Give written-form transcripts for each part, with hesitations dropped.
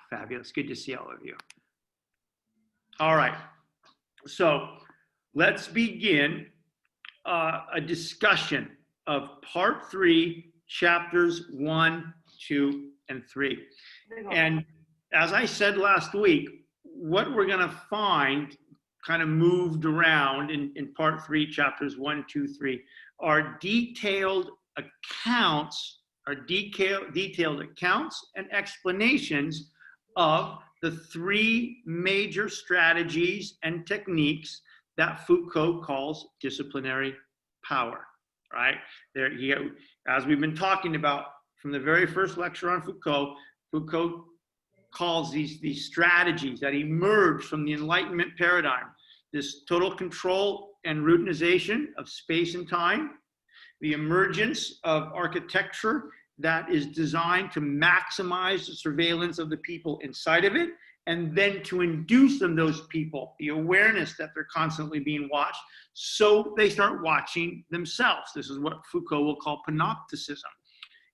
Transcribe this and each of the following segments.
Fabulous. Good to see all of you. All right. So let's begin a discussion of part 3, chapters 1, 2, and 3. And as I said last week, what we're going to find kind of moved around in part 3, chapters 1, 2, 3, are detailed accounts, detailed accounts and explanations of the 3 major strategies and techniques that Foucault calls disciplinary power, right? There, as we've been talking about from the very first lecture on Foucault, Foucault calls these strategies that emerge from the Enlightenment paradigm, this total control and routinization of space and time, the emergence of architecture that is designed to maximize the surveillance of the people inside of it, and then to induce them, those people, the awareness that they're constantly being watched, so they start watching themselves. This is what Foucault will call panopticism.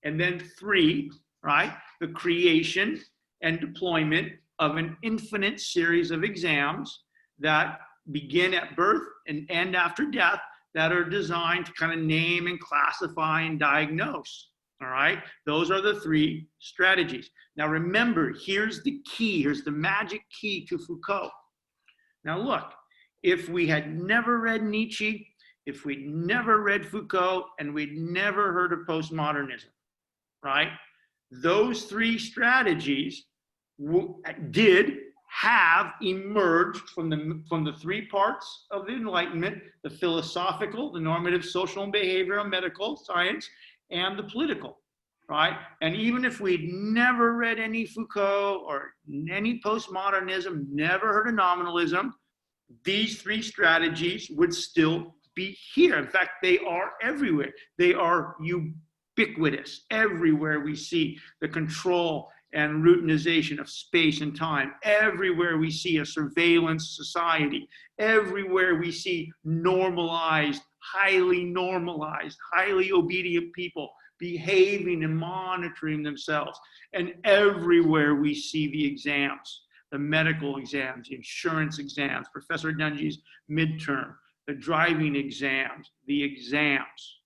And then 3, right, the creation and deployment of an infinite series of exams that begin at birth and end after death, that are designed to kind of name and classify and diagnose. All right, those are the 3 strategies. Now remember, here's the key, here's the magic key to Foucault. Now look, if we had never read Nietzsche, if we'd never read Foucault, and we'd never heard of postmodernism, right? Those 3 strategies did have emerged from the 3 parts of the Enlightenment: the philosophical, the normative, social and behavioral, medical science, and the political, right? And even if we'd never read any Foucault or any postmodernism, never heard of nominalism, these 3 strategies would still be here. In fact, they are everywhere. They are ubiquitous. Everywhere we see the control and routinization of space and time. Everywhere we see a surveillance society. Everywhere we see normalized, highly obedient people behaving and monitoring themselves. And everywhere we see the exams, the medical exams, the insurance exams, Professor Dungy's midterm, the driving exams, the exams,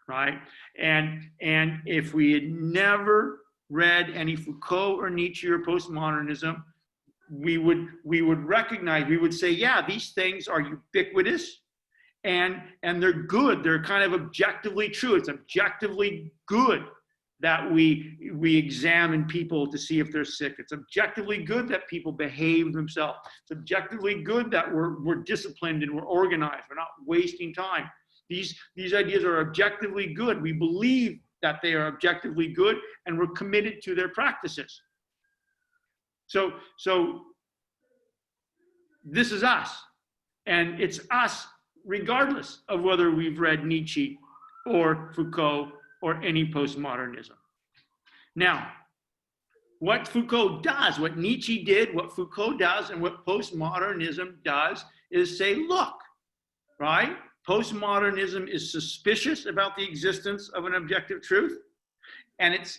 right? And if we had never read any Foucault or Nietzsche or postmodernism, we would recognize, we would say, yeah, these things are ubiquitous and they're good. They're kind of objectively true. It's objectively good that we examine people to see if they're sick. It's objectively good that people behave themselves. It's objectively good that we're disciplined and we're organized. We're not wasting time. These ideas are objectively good. We believe that they are objectively good, and we're committed to their practices. So this is us, and it's us regardless of whether we've read Nietzsche or Foucault or any postmodernism. Now, what Foucault does, what Nietzsche did, what Foucault does, and what postmodernism does is say, look, right? Postmodernism is suspicious about the existence of an objective truth, and it's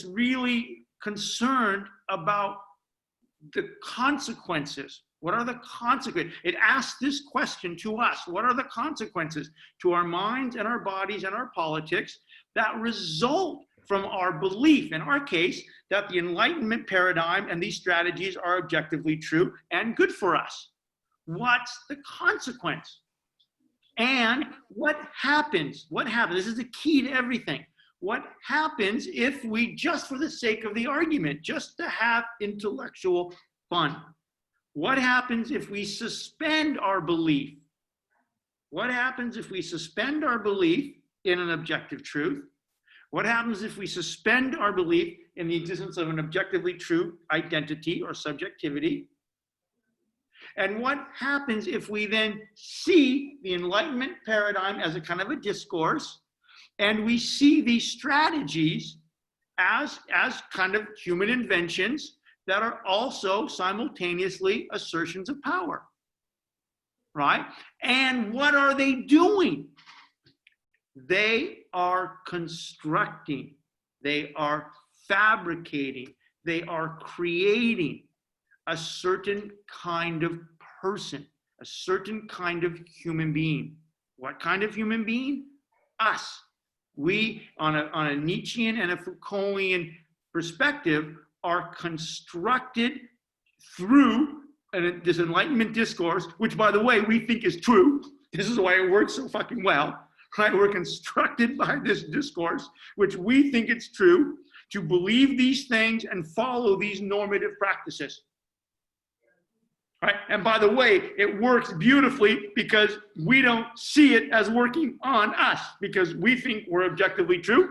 really concerned about the consequences. What are the consequences? It asks this question to us: what are the consequences to our minds and our bodies and our politics that result from our belief, in our case, that the Enlightenment paradigm and these strategies are objectively true and good for us? What's the consequence? And what happens? What happens? This is the key to everything. What happens if we, just for the sake of the argument, just to have intellectual fun, what happens if we suspend our belief? What happens if we suspend our belief in an objective truth? What happens if we suspend our belief in the existence of an objectively true identity or subjectivity? And what happens if we then see the Enlightenment paradigm as a kind of a discourse, and we see these strategies as kind of human inventions that are also simultaneously assertions of power, right? And what are they doing? They are constructing, they are fabricating, they are creating a certain kind of person, a certain kind of human being. What kind of human being? Us. We, on a Nietzschean and a Foucaultian perspective, are constructed through this Enlightenment discourse, which, by the way, we think is true. This is why it works so fucking well, right? We're constructed by this discourse, which we think it's true, to believe these things and follow these normative practices. Right? And by the way, it works beautifully because we don't see it as working on us, because we think we're objectively true,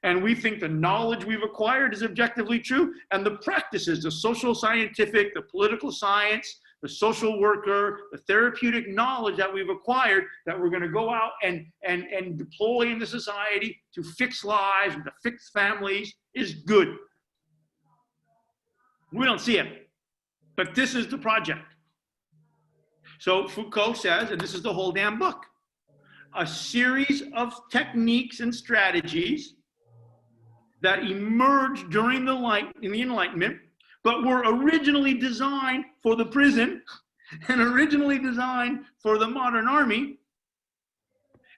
and we think the knowledge we've acquired is objectively true, and the practices, the social scientific, the political science, the social worker, the therapeutic knowledge that we've acquired, that we're going to go out and deploy in the society to fix lives and to fix families, is good. We don't see it. But this is the project. So Foucault says, and this is the whole damn book, a series of techniques and strategies that emerged during the Enlightenment, but were originally designed for the prison and originally designed for the modern army,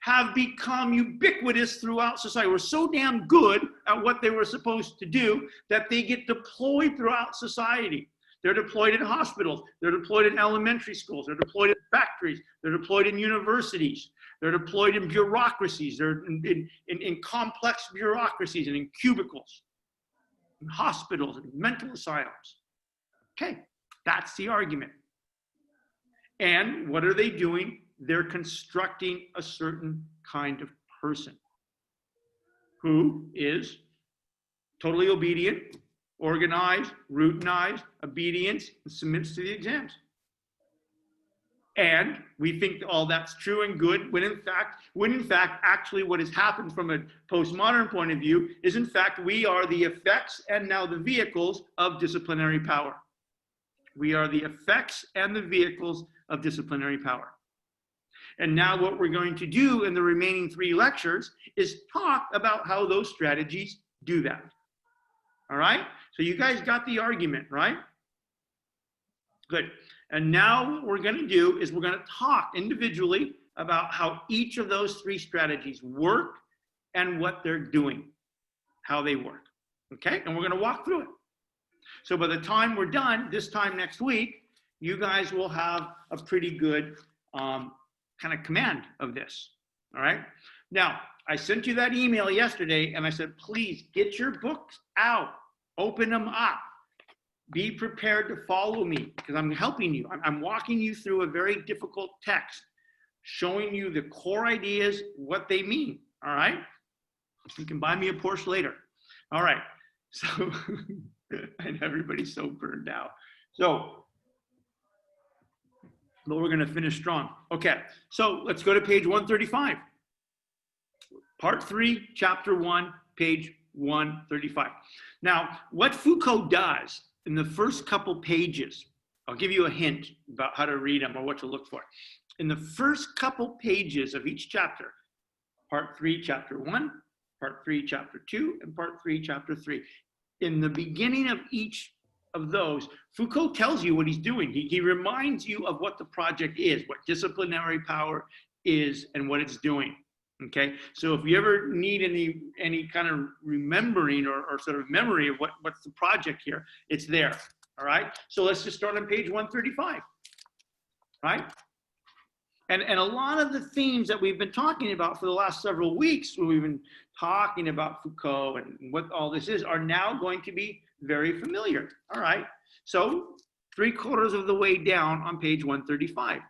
have become ubiquitous throughout society. We're so damn good at what they were supposed to do that they get deployed throughout society. They're deployed in hospitals. They're deployed in elementary schools. They're deployed in factories. They're deployed in universities. They're deployed in bureaucracies. They're in complex bureaucracies and in cubicles, in hospitals and mental asylums. Okay, that's the argument. And what are they doing? They're constructing a certain kind of person who is totally obedient, organized, routinized, obedience, and submits to the exams. And we think all that's true and good, when in fact, actually what has happened from a postmodern point of view is, in fact, we are the effects and now the vehicles of disciplinary power. We are the effects and the vehicles of disciplinary power. And now what we're going to do in the remaining 3 lectures is talk about how those strategies do that. All right? So you guys got the argument, right? Good. And now what we're going to do is we're going to talk individually about how each of those 3 strategies work and what they're doing, how they work. Okay? And we're going to walk through it. So by the time we're done, this time next week, you guys will have a pretty good kind of command of this. All right? Now, I sent you that email yesterday and I said, please get your books out, open them up. Be prepared to follow me because I'm helping you. I'm walking you through a very difficult text, showing you the core ideas, what they mean. All right? You can buy me a Porsche later. All right. So, and everybody's so burned out. So, but we're going to finish strong. Okay. So let's go to page 135. Part 3, chapter 1, page 135. Now, what Foucault does in the first couple pages, I'll give you a hint about how to read them or what to look for. In the first couple pages of each chapter, part 3, chapter 1, part 3, chapter 2, and part 3, chapter 3. In the beginning of each of those, Foucault tells you what he's doing. He reminds you of what the project is, what disciplinary power is, and what it's doing. Okay, so if you ever need any kind of remembering or sort of memory of what's the project here, it's there. All right, so let's just start on page 135. Right, and a lot of the themes that we've been talking about for the last several weeks, where we've been talking about Foucault and what all this is, are now going to be very familiar. All right, so 3/4 of the way down on page 135,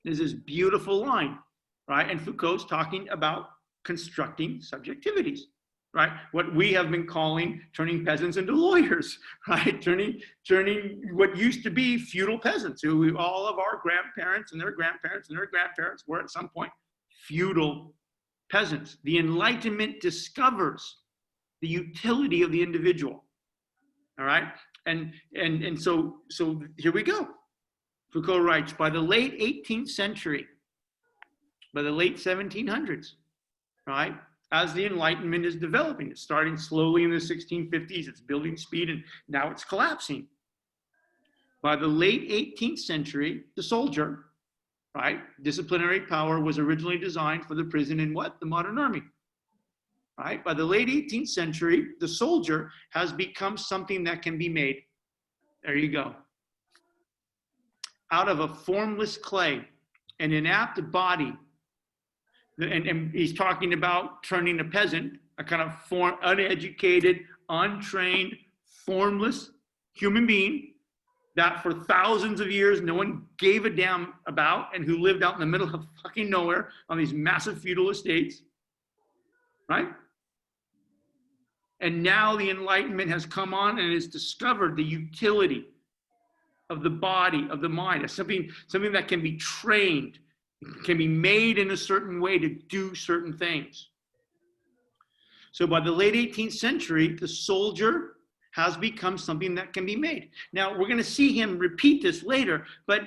there's this beautiful line. Right, and Foucault's talking about constructing subjectivities, right? What we have been calling turning peasants into lawyers, right? Turning what used to be feudal peasants, who all of our grandparents and their grandparents and their grandparents were at some point feudal peasants. The Enlightenment discovers the utility of the individual, all right? And so here we go. Foucault writes, by the late 18th century, by the late 1700s, right? as the Enlightenment is developing. It's starting slowly in the 1650s, it's building speed, and now it's collapsing. By the late 18th century, the soldier, right, disciplinary power was originally designed for the prison in what? The modern army. Right? By the late 18th century, the soldier has become something that can be made. There you go. Out of a formless clay, an inapt body. And he's talking about turning a peasant, a kind of uneducated, untrained, formless human being that for thousands of years no one gave a damn about, and who lived out in the middle of fucking nowhere on these massive feudal estates. Right? And now the Enlightenment has come on and has discovered the utility of the body, of the mind, as something that can be trained, can be made in a certain way to do certain things. So by the late 18th century, the soldier has become something that can be made. Now, we're going to see him repeat this later, but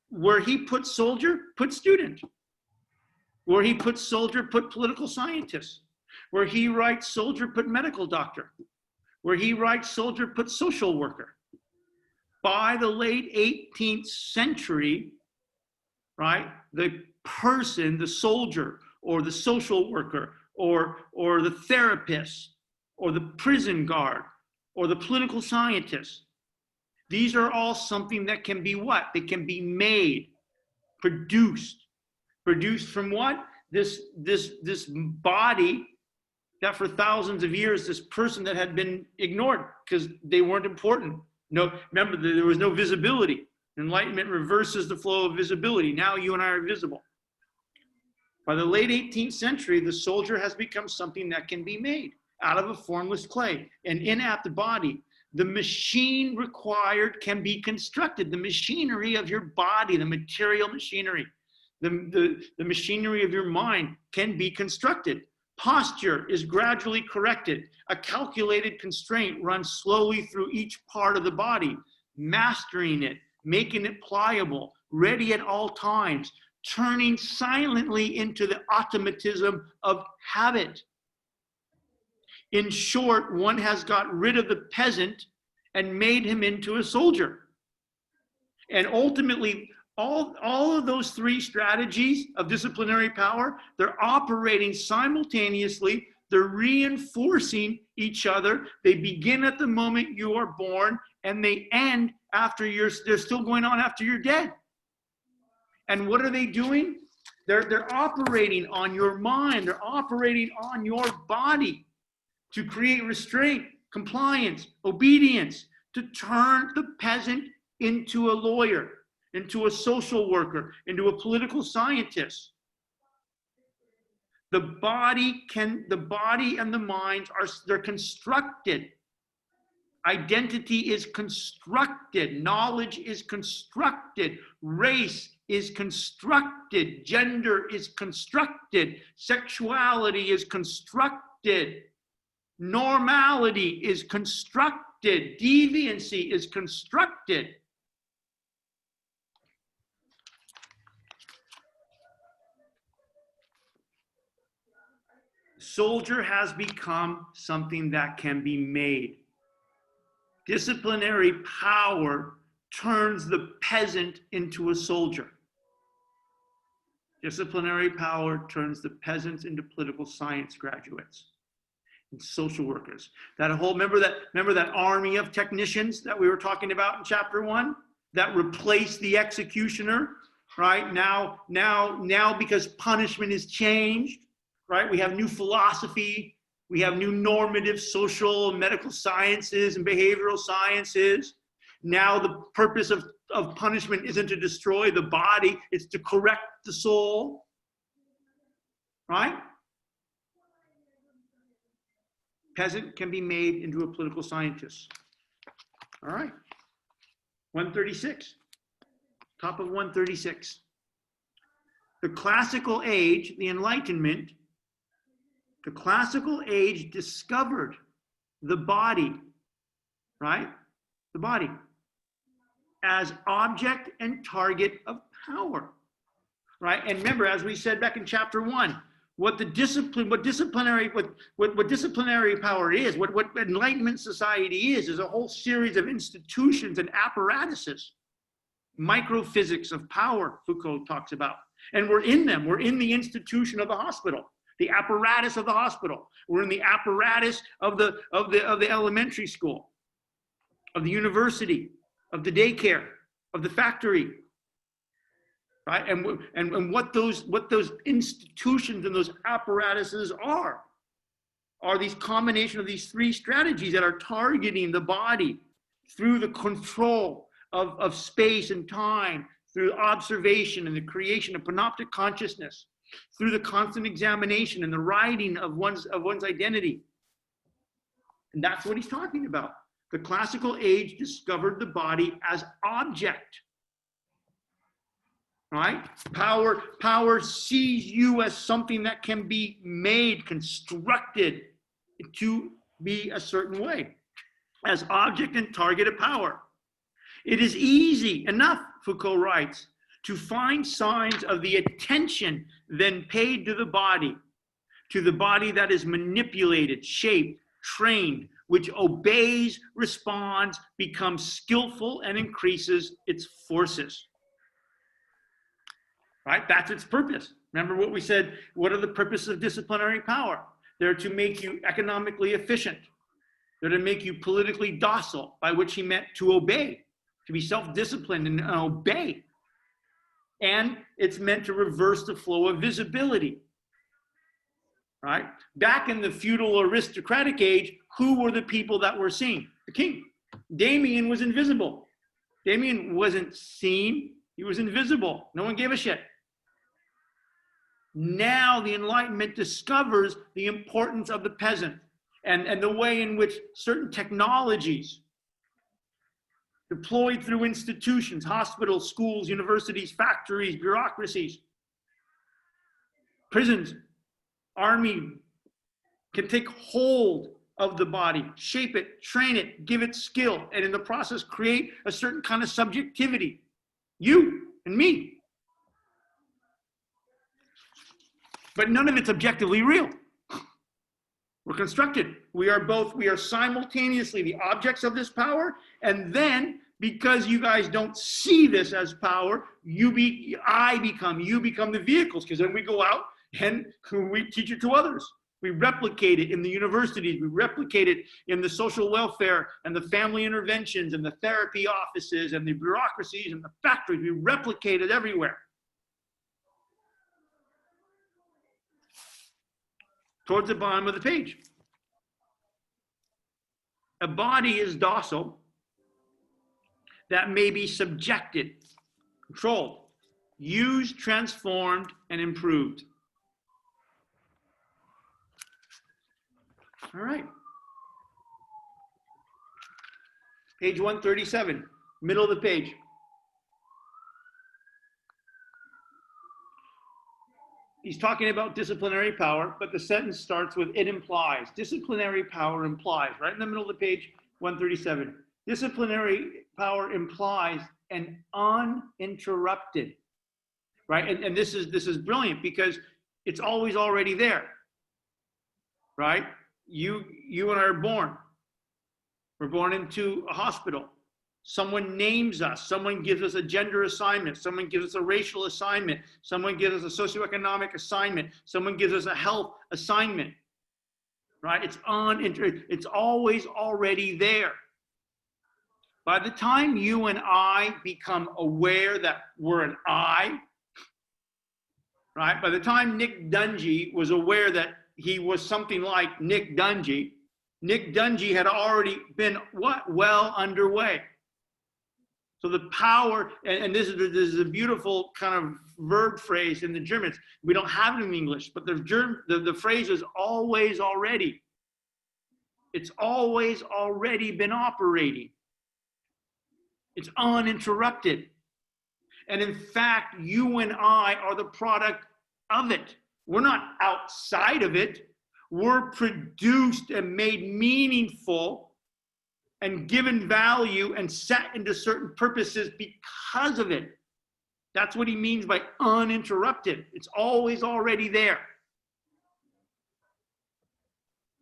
where he put soldier, put student. Where he put soldier, put political scientist. Where he writes soldier, put medical doctor. Where he writes soldier, put social worker. By the late 18th century, right, the person, the soldier, or the social worker, or the therapist, or the prison guard, or the political scientist, these are all something that can be what? They can be made, produced. Produced from what? This body that for thousands of years, this person that had been ignored because they weren't important. No, remember, there was no visibility. Enlightenment reverses the flow of visibility. Now you and I are visible. By the late 18th century, the soldier has become something that can be made out of a formless clay, an inapt body. The machine required can be constructed. The machinery of your body, the material machinery, the machinery of your mind can be constructed. Posture is gradually corrected. A calculated constraint runs slowly through each part of the body, mastering it, making it pliable, ready at all times, turning silently into the automatism of habit. In short, one has got rid of the peasant and made him into a soldier. And ultimately, all of those three strategies of disciplinary power, they're operating simultaneously. They're reinforcing each other. They begin at the moment you are born, and they end after they're still going on after you're dead. And what are they doing? They're operating on your mind. They're operating on your body to create restraint, compliance, obedience, to turn the peasant into a lawyer, into a social worker, into a political scientist. The body and the mind they're constructed. Identity is constructed. Knowledge is constructed. Race is constructed. Gender is constructed. Sexuality is constructed. Normality is constructed. Deviancy is constructed. Soldier has become something that can be made. Disciplinary power turns the peasant into a soldier. Disciplinary power turns the peasants into political science graduates and social workers. Remember that army of technicians that we were talking about in chapter 1 that replaced the executioner, right? Now because punishment is changed, right? We have new philosophy. We have new normative social and medical sciences and behavioral sciences. Now the purpose of punishment isn't to destroy the body, it's to correct the soul. Right? Peasant can be made into a political scientist. All right. 136. Top of 136. The classical age, the Enlightenment, the classical age discovered the body, right? The body as object and target of power, right? And remember, as we said back in chapter 1, what disciplinary power is, what Enlightenment society is a whole series of institutions and apparatuses. Microphysics of power, Foucault talks about. And we're in them. We're in the institution of the hospital, the apparatus of the hospital. We're in the apparatus of the elementary school, of the university, of the daycare, of the factory. Right? And what those institutions and those apparatuses are these combination of these three strategies that are targeting the body through the control of space and time, through observation and the creation of panoptic consciousness, through the constant examination and the writing of one's identity. And that's what he's talking about. The classical age discovered the body as object. Right? Power sees you as something that can be made, constructed to be a certain way, as object and target of power. It is easy enough, Foucault writes, to find signs of the attention then paid to the body that is manipulated, shaped, trained, which obeys, responds, becomes skillful, and increases its forces. Right? That's its purpose. Remember what we said, what are the purposes of disciplinary power? They're to make you economically efficient. They're to make you politically docile, by which he meant to obey, to be self-disciplined and obey. And it's meant to reverse the flow of visibility. Right? Back in the feudal aristocratic age, who were the people that were seen? The king. Damien was invisible. Damien wasn't seen. He was invisible. No one gave a shit. Now the Enlightenment discovers the importance of the peasant and the way in which certain technologies deployed through institutions, hospitals, schools, universities, factories, bureaucracies, prisons, army, can take hold of the body, shape it, train it, give it skill, and in the process create a certain kind of subjectivity. You and me. But none of it's objectively real. We're constructed. We are simultaneously the objects of this power, and then because you guys don't see this as power, you become the vehicles, because then we go out and we teach it to others. We replicate it in the universities, we replicate it in the social welfare and the family interventions and the therapy offices and the bureaucracies and the factories. We replicate it everywhere. Towards the bottom of the page. A body is docile that may be subjected, controlled, used, transformed, and improved. All right. Page 137, middle of the page. He's talking about disciplinary power, but the sentence starts with "it implies." Disciplinary power implies, right in the middle of the page, 137. Disciplinary power implies an uninterrupted, right? And this is brilliant because it's always already there, right? You and I are born. We're born into a hospital. Someone names us. Someone gives us a gender assignment. Someone gives us a racial assignment. Someone gives us a socioeconomic assignment. Someone gives us a health assignment, right? It's always already there. By the time you and I become aware that we're an I, right? By the time Nick Dungy was aware that he was something like Nick Dungy had already been what? Well underway. So the power, and this is a beautiful kind of verb phrase in the Germans. We don't have it in English, but the phrase is always already. It's always already been operating. It's uninterrupted. And in fact, you and I are the product of it. We're not outside of it. We're produced and made meaningful and given value and set into certain purposes because of it. That's what he means by uninterrupted. It's always already there.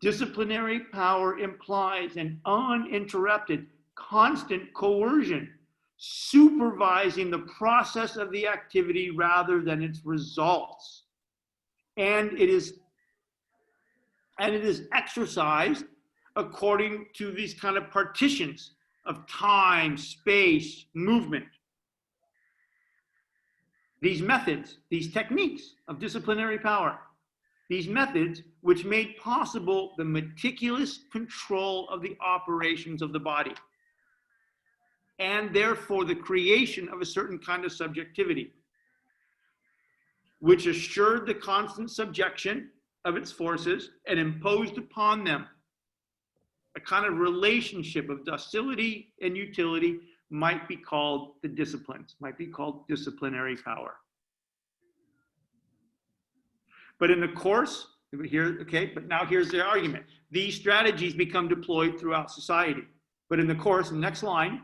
Disciplinary power implies an uninterrupted, constant coercion, supervising the process of the activity rather than its results. And it is exercised according to these kind of partitions of time, space, movement. These methods, these techniques of disciplinary power, these methods which made possible the meticulous control of the operations of the body, and therefore the creation of a certain kind of subjectivity, which assured the constant subjection of its forces and imposed upon them a kind of relationship of docility and utility, might be called the disciplines, might be called disciplinary power. But in the course, here, okay, but now here's the argument. These strategies become deployed throughout society. But in the course, next line,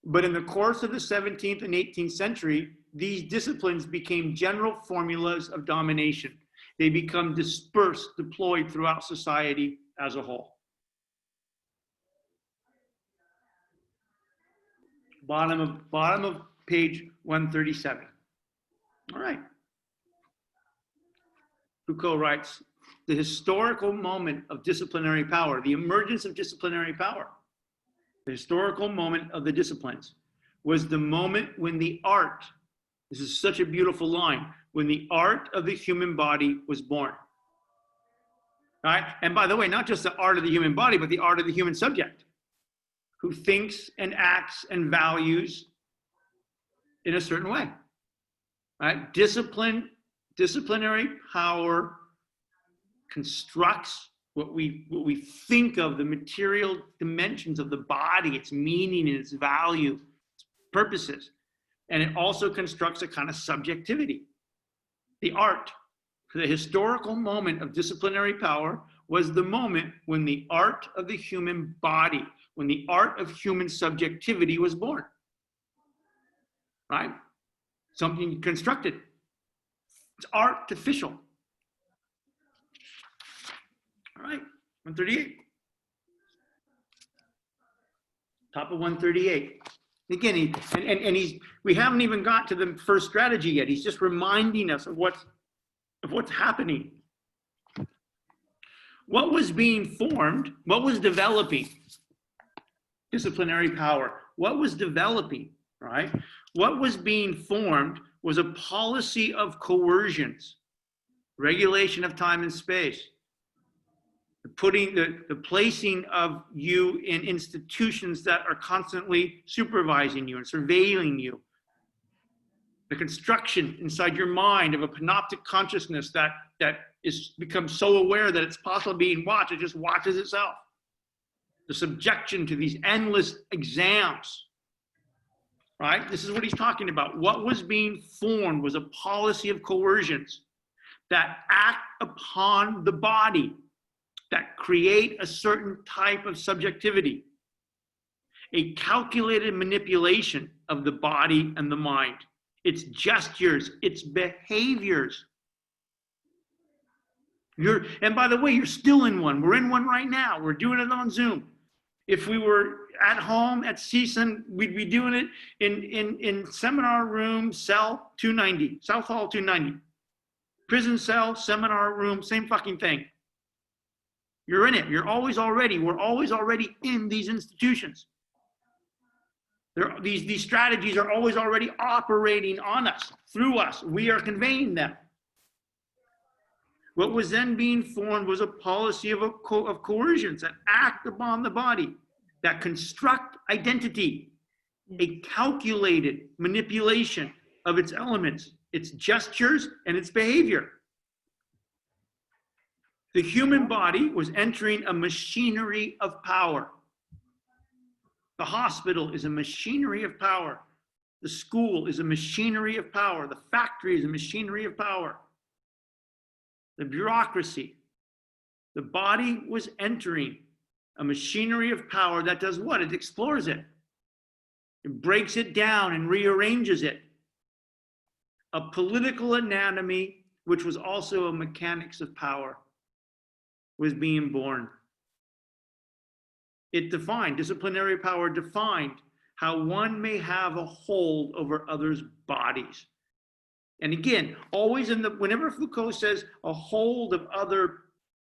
but in the course of the 17th and 18th century, these disciplines became general formulas of domination. They become dispersed, deployed throughout society as a whole. Bottom of page 137. All right. Foucault writes, the historical moment of disciplinary power, the emergence of disciplinary power, the historical moment of the disciplines, was the moment when the art, this is such a beautiful line, when the art of the human body was born. All right? And by the way, not just the art of the human body, but the art of the human subject, who thinks and acts and values in a certain way. All right? Disciplinary power constructs what we think of the material dimensions of the body, its meaning and its value, its purposes. And it also constructs a kind of subjectivity. The art, the historical moment of disciplinary power was the moment when the art of the human body, when the art of human subjectivity was born. Right? Something constructed. It's artificial. All right, 138. Top of 138. Again, we haven't even got to the first strategy yet. He's just reminding us of what's happening. What was being formed, what was developing? Disciplinary power. What was developing, right? What was being formed was a policy of coercions, regulation of time and space, the placing of you in institutions that are constantly supervising you and surveilling you, the construction inside your mind of a panoptic consciousness that is becomes so aware that it's possible being watched, it just watches itself. The subjection to these endless exams, right? This is what he's talking about. What was being formed was a policy of coercions that act upon the body, that create a certain type of subjectivity, a calculated manipulation of the body and the mind, its gestures, its behaviors. And by the way, you're still in one. We're in one right now. We're doing it on Zoom. If we were at home at CSUN, we'd be doing it in seminar room, cell 290, South Hall 290. Prison cell, seminar room, same fucking thing. You're in it. We're always already in these institutions. These strategies are always already operating on us, through us. We are conveying them. What was then being formed was a policy of coercions that act upon the body, that construct identity, a calculated manipulation of its elements, its gestures, and its behavior. The human body was entering a machinery of power. The hospital is a machinery of power. The school is a machinery of power. The factory is a machinery of power. The bureaucracy. The body was entering a machinery of power that does what? It explores it. It breaks it down and rearranges it. A political anatomy, which was also a mechanics of power. was being born. It defined, disciplinary power defined how one may have a hold over others' bodies. And again, always whenever Foucault says a hold of other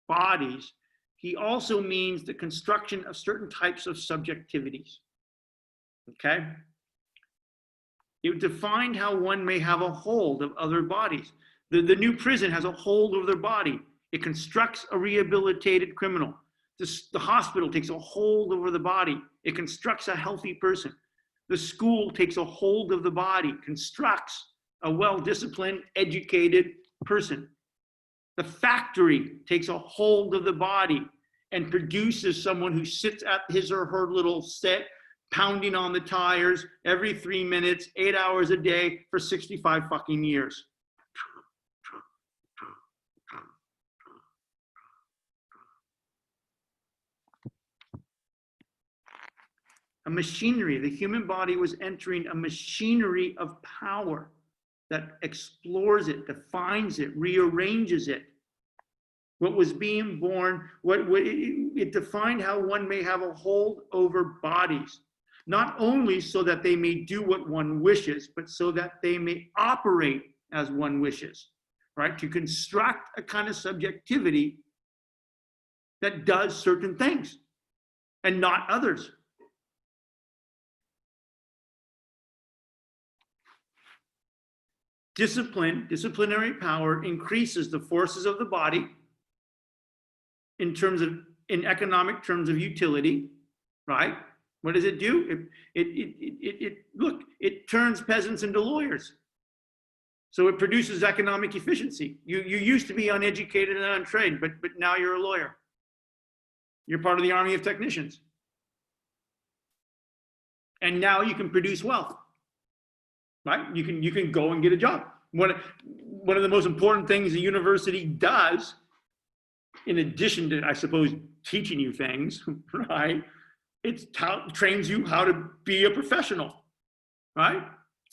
bodies, he also means the construction of certain types of subjectivities. Okay? It defined how one may have a hold of other bodies. The new prison has a hold over their body. It constructs a rehabilitated criminal. The hospital takes a hold over the body. It constructs a healthy person. The school takes a hold of the body, constructs a well-disciplined, educated person. The factory takes a hold of the body and produces someone who sits at his or her little set, pounding on the tires every 3 minutes, 8 hours a day for 65 fucking years. A machinery, the human body was entering a machinery of power that explores it, defines it, rearranges it. What was being born, it defined how one may have a hold over bodies, not only so that they may do what one wishes, but so that they may operate as one wishes, right? To construct a kind of subjectivity that does certain things and not others. Disciplinary power increases the forces of the body in economic terms of utility, right? What does it do? It turns peasants into lawyers. So it produces economic efficiency. You used to be uneducated and untrained, but now you're a lawyer. You're part of the army of technicians. And now you can produce wealth. Right? You can go and get a job. One of the most important things a university does, in addition to, I suppose, teaching you things, right? It trains you how to be a professional, right?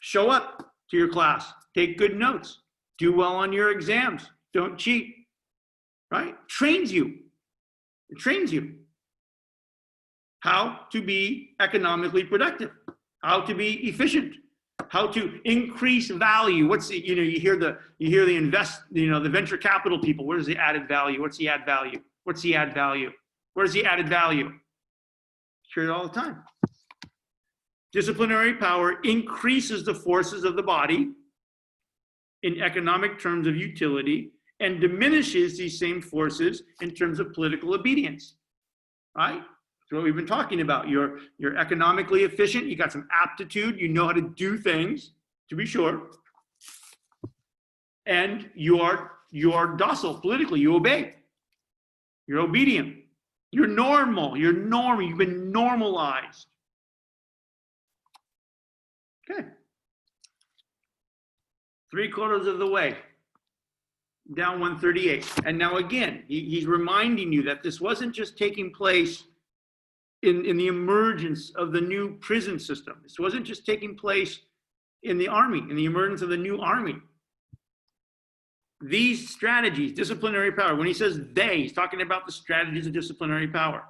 Show up to your class, take good notes, do well on your exams, don't cheat, right? Trains you. It trains you how to be economically productive, how to be efficient, how to increase value. What's the, you hear the the venture capital people. Where's the added value? What's the add value? What's the add value? Where's the added value? Hear it all the time. Disciplinary power increases the forces of the body in economic terms of utility and diminishes these same forces in terms of political obedience, right? That's what we've been talking about. You're economically efficient. You got some aptitude. You know how to do things, to be sure. And you are docile politically. You obey. You're obedient. You're normal. You're normal. You've been normalized. Okay. 3/4 of the way down 138. And now again, he's reminding you that this wasn't just taking place in the emergence of the new prison system. This wasn't just taking place in the army, in the emergence of the new army. These strategies, disciplinary power, when he says they, he's talking about the strategies of disciplinary power.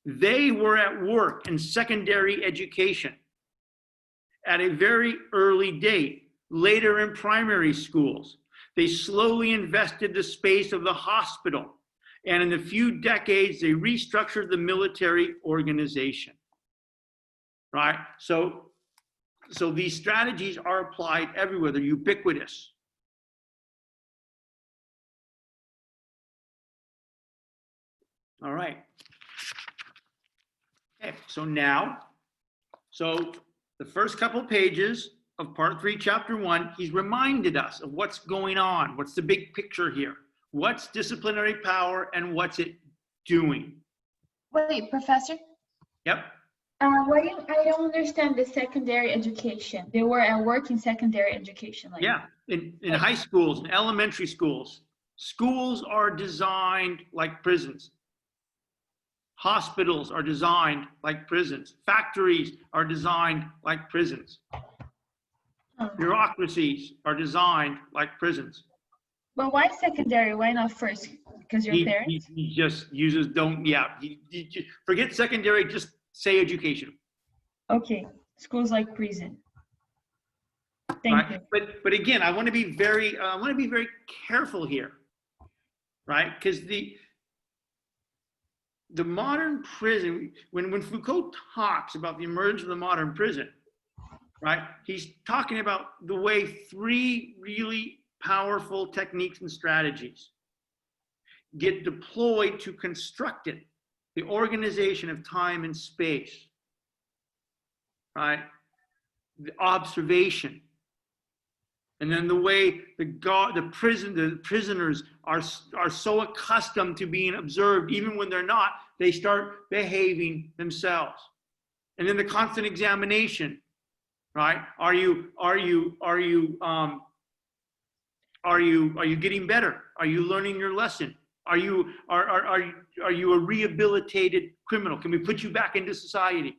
They were at work in secondary education at a very early date, later in primary schools. They slowly invested the space of the hospital. And in a few decades, they restructured the military organization, right? So these strategies are applied everywhere. They're ubiquitous. All right. Okay, so the first couple pages of part 3, chapter 1, he's reminded us of what's going on. What's the big picture here? What's disciplinary power and what's it doing? Wait, Professor? Yep. I don't understand the secondary education. They were at work in secondary education. Like yeah, in high schools, in elementary schools. Schools are designed like prisons. Hospitals are designed like prisons. Factories are designed like prisons. Bureaucracies are designed like prisons. But why secondary? Why not first? Because your parents? He just uses, forget secondary, just say education. Okay, schools like prison. Thank you. But again, I want to be very careful here, right? Because the modern prison, when Foucault talks about the emergence of the modern prison, right? He's talking about the way three really powerful techniques and strategies get deployed to construct it: the organization of time and space, right? The observation, and then the way the prisoners are so accustomed to being observed, even when they're not, they start behaving themselves. And then the constant examination, right? Are you getting better? Are you learning your lesson? Are you a rehabilitated criminal? Can we put you back into society?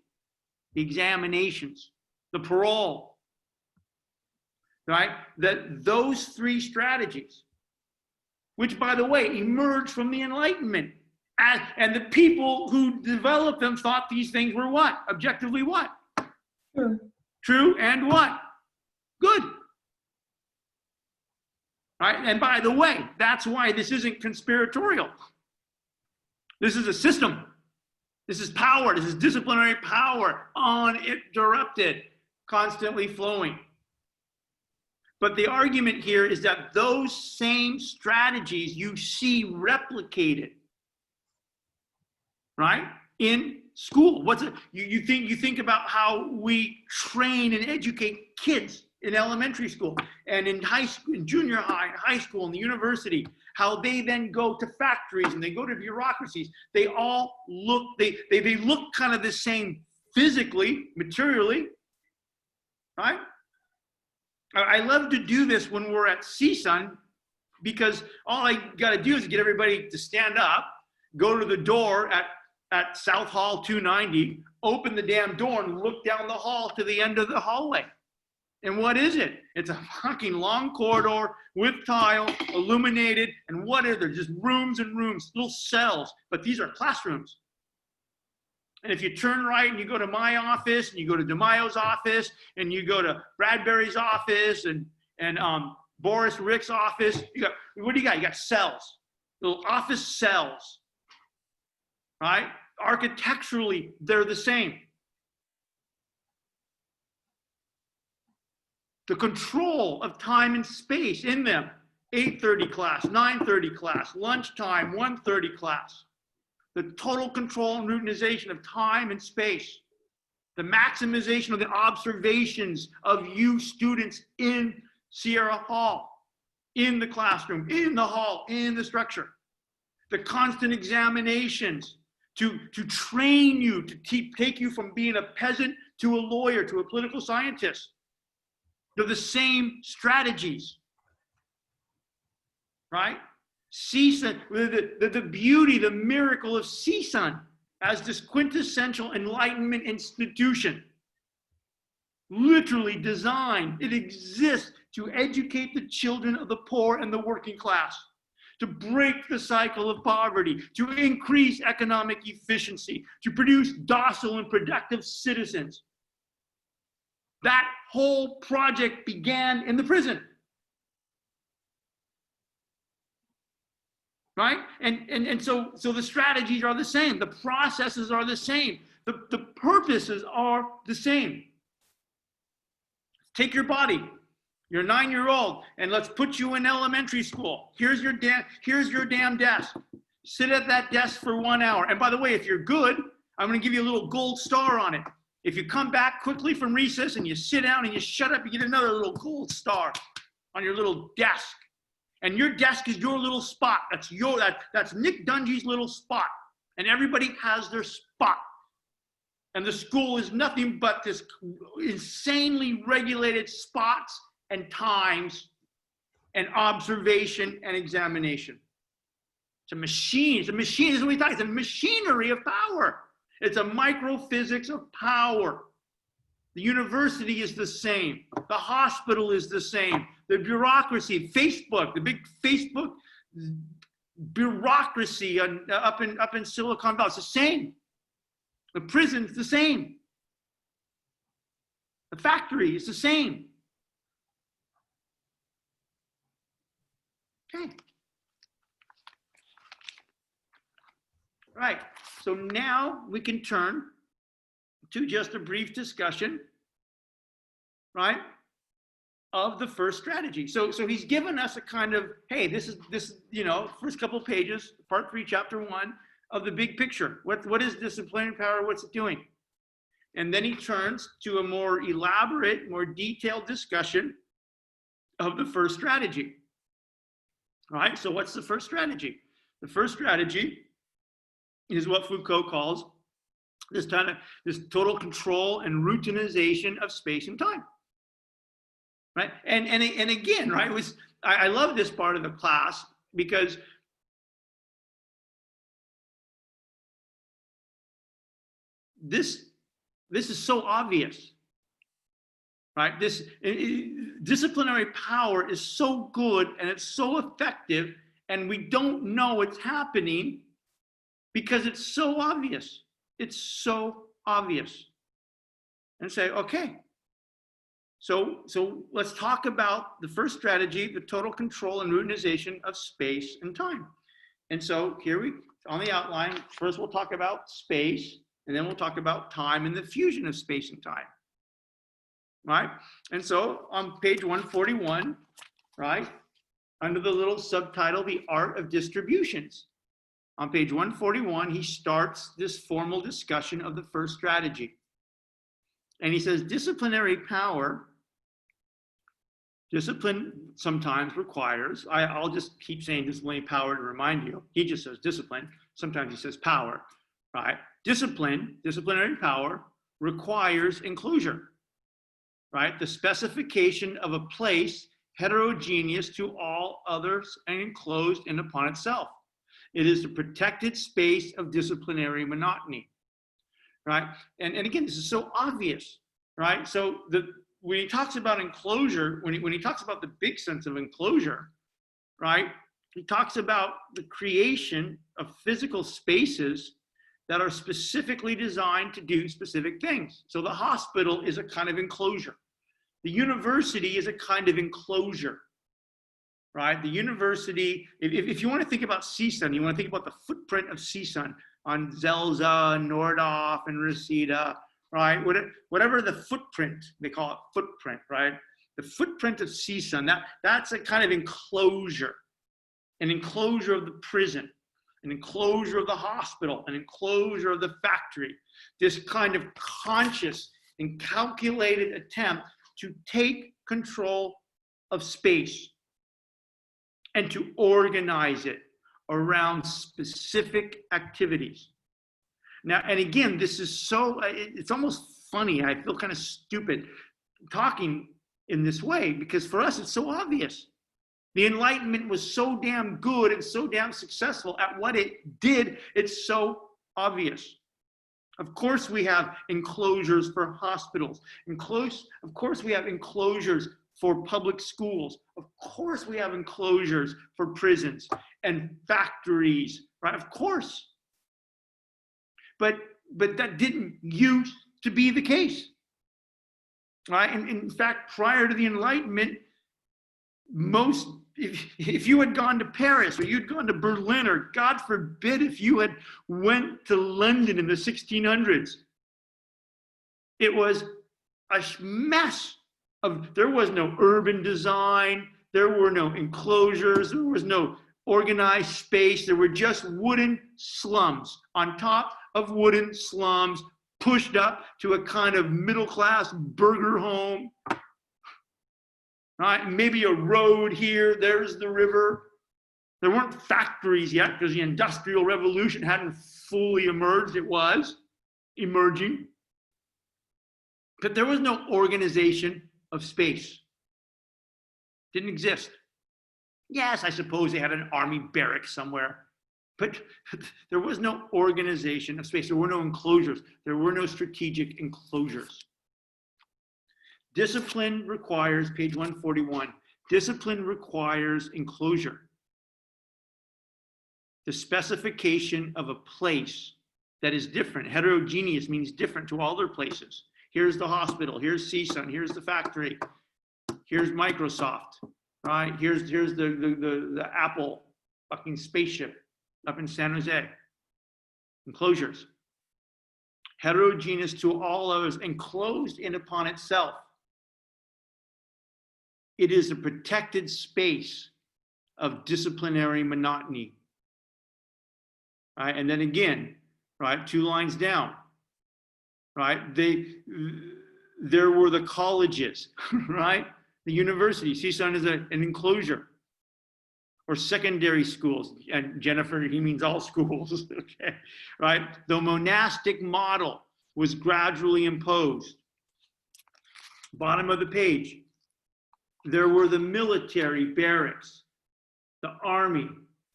The examinations, the parole, right? Those three strategies, which, by the way, emerged from the Enlightenment. And the people who developed them thought these things were what? Objectively what? True. True and what? Good. Right? And by the way, that's why this isn't conspiratorial. This is a system. This is power. This is disciplinary power, uninterrupted, constantly flowing. But the argument here is that those same strategies you see replicated, right, in school. You think about how we train and educate kids in elementary school and in high school, in junior high, and high school, and the university, how they then go to factories and they go to bureaucracies. They all look, they look kind of the same physically, materially, right? I love to do this when we're at CSUN, because all I got to do is get everybody to stand up, go to the door at South Hall 290, open the damn door and look down the hall to the end of the hallway. And what is it? It's a fucking long corridor with tile, illuminated, and what are there? Just rooms and rooms, little cells, but these are classrooms. And if you turn right and you go to my office, and you go to DeMaio's office, and you go to Bradbury's office, and Boris Rick's office, what do you got? You got cells, little office cells, right? Architecturally, they're the same. The control of time and space in them, 8:30 class, 9:30 class, lunchtime, 1:30 class. The total control and routinization of time and space. The maximization of the observations of you students in Sierra Hall, in the classroom, in the hall, in the structure. The constant examinations to train you, to take you from being a peasant to a lawyer, to a political scientist. They're the same strategies, right? CSUN, the beauty, the miracle of CSUN as this quintessential Enlightenment institution, literally designed, it exists to educate the children of the poor and the working class, to break the cycle of poverty, to increase economic efficiency, to produce docile and productive citizens. That whole project began in the prison. Right? And so the strategies are the same. The processes are the same. The purposes are the same. Take your body. You're a 9-year-old, and let's put you in elementary school. Here's your damn desk. Sit at that desk for 1 hour. And by the way, if you're good, I'm going to give you a little gold star on it. If you come back quickly from recess and you sit down and you shut up, you get another little gold star on your little desk. And your desk is your little spot. That's Nick Dungy's little spot. And everybody has their spot. And the school is nothing but this insanely regulated spots and times and observation and examination. It's a machine. It's a machine. This is what we thought. It's a machinery of power. It's a microphysics of power. The university is the same. The hospital is the same. the bureaucracy, Facebook, the big Facebook bureaucracy up in Silicon Valley. It's the same. The prison's the same. The factory is the same. Okay. Right. So now we can turn to just a brief discussion, right, of the first strategy. So he's given us a kind of, hey, this is first couple of pages, part 3, chapter 1 of the big picture. What is disciplinary power? What's it doing? And then he turns to a more elaborate, more detailed discussion of the first strategy. All right, so what's the first strategy? The first strategy is what Foucault calls this total control and routinization of space and time. Right, and again, right, I love this part of the class because this is so obvious, right? This disciplinary power is so good and it's so effective, and we don't know it's happening because it's so obvious. It's so obvious. And say, okay, so let's talk about the first strategy, the total control and routinization of space and time. And so here on the outline, first we'll talk about space, and then we'll talk about time and the fusion of space and time. Right? And so on page 141, right, under the little subtitle, The Art of Distributions, on page 141, he starts this formal discussion of the first strategy. And he says, disciplinary power, discipline sometimes requires, I'll just keep saying disciplinary power to remind you. He just says discipline. Sometimes he says power, right? Disciplinary power requires enclosure, right? The specification of a place heterogeneous to all others and enclosed in upon itself. It is the protected space of disciplinary monotony, right? And again, this is so obvious, right? So when he talks about enclosure, when he talks about the big sense of enclosure, right? He talks about the creation of physical spaces that are specifically designed to do specific things. So the hospital is a kind of enclosure. The university is a kind of enclosure, right? The university, if you want to think about CSUN, you want to think about the footprint of CSUN on Zelza, Nordhoff, and Reseda, right? Whatever the footprint, they call it footprint, right? The footprint of CSUN, that's a kind of enclosure, an enclosure of the prison, an enclosure of the hospital, an enclosure of the factory, this kind of conscious and calculated attempt to take control of space and to organize it around specific activities. Now, and again, this is so, it's almost funny. I feel kind of stupid talking in this way because for us, it's so obvious. The Enlightenment was so damn good and so damn successful at what it did. It's so obvious. Of course, we have enclosures for hospitals. Of course, we have enclosures for public schools. Of course, we have enclosures for prisons and factories, right? Of course. But that didn't used to be the case, right? And in fact, prior to the Enlightenment, if you had gone to Paris or you'd gone to Berlin, or God forbid if you had went to London in the 1600s, it was a mess there was no urban design, there were no enclosures, there was no organized space, there were just wooden slums on top of wooden slums pushed up to a kind of middle-class burger home. Right? Maybe a road here, there's the river. There weren't factories yet because the Industrial Revolution hadn't fully emerged. It was emerging. But there was no organization of space. Didn't exist. Yes, I suppose they had an army barracks somewhere, but there was no organization of space. There were no enclosures. There were no strategic enclosures. Discipline requires, page 141, Discipline requires enclosure. The specification of a place that is different. Heterogeneous means different to all other places. Here's the hospital, here's CSUN, here's the factory, here's Microsoft, right? Here's the Apple fucking spaceship up in San Jose. Enclosures. Heterogeneous to all others, enclosed in upon itself. It is a protected space of disciplinary monotony. Right? And then again, right, 2 lines down, right? There were the colleges, right? The university. CSUN is an enclosure. Or secondary schools. And Jennifer, he means all schools, okay? Right? The monastic model was gradually imposed. Bottom of the page. There were the military barracks, the army,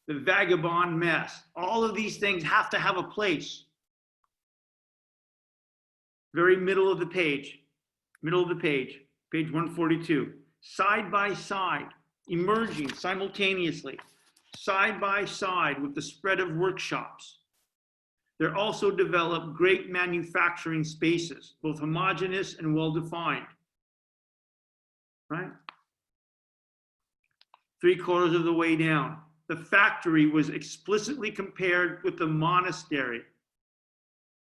the vagabond mess. All of these things have to have a place. Very middle of the page, page 142. Side by side, emerging simultaneously, side by side with the spread of workshops. There also developed great manufacturing spaces, both homogeneous and well-defined. Right? 3/4 of the way down. The factory was explicitly compared with the monastery,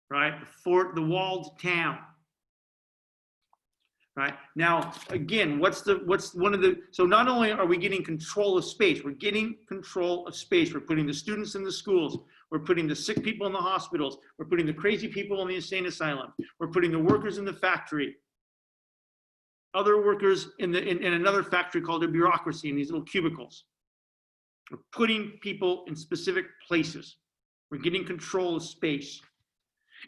right? The fort, the walled town. Right? Now, again, so not only are we getting control of space, we're getting control of space. We're putting the students in the schools. We're putting the sick people in the hospitals. We're putting the crazy people in the insane asylum. We're putting the workers in the factory. Other workers in another factory called a bureaucracy in these little cubicles. We're putting people in specific places. We're getting control of space.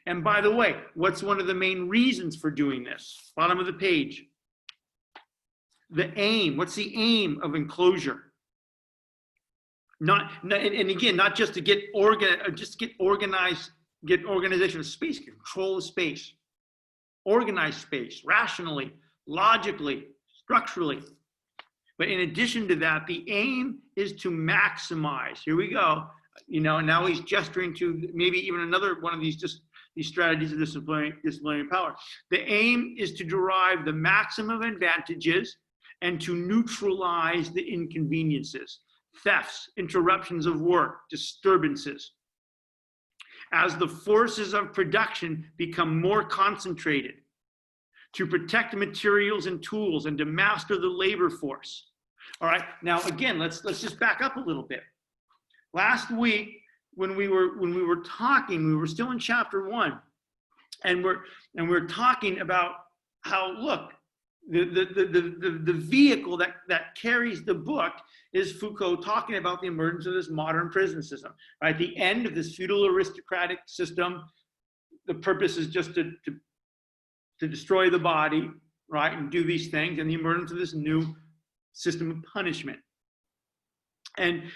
And by the way, what's one of the main reasons for doing this? Bottom of the page. The aim. What's the aim of enclosure? And again, not just to get organization of space, control of space, organize space rationally, logically, structurally. But in addition to that, the aim is to maximize. Here we go. You know, now he's gesturing to maybe even another one of these strategies of disciplinary power. The aim is to derive the maximum advantages and to neutralize the inconveniences, thefts, interruptions of work, disturbances. As the forces of production become more concentrated, to protect materials and tools and to master the labor force. All right, now again, let's just back up a little bit. Last week, when we were talking, we were still in chapter 1, and we're talking about how, look, the vehicle that carries the book is Foucault talking about the emergence of this modern prison system. Right, the end of this feudal aristocratic system. The purpose is just to destroy the body, right, and do these things, and the emergence of this new system of punishment. And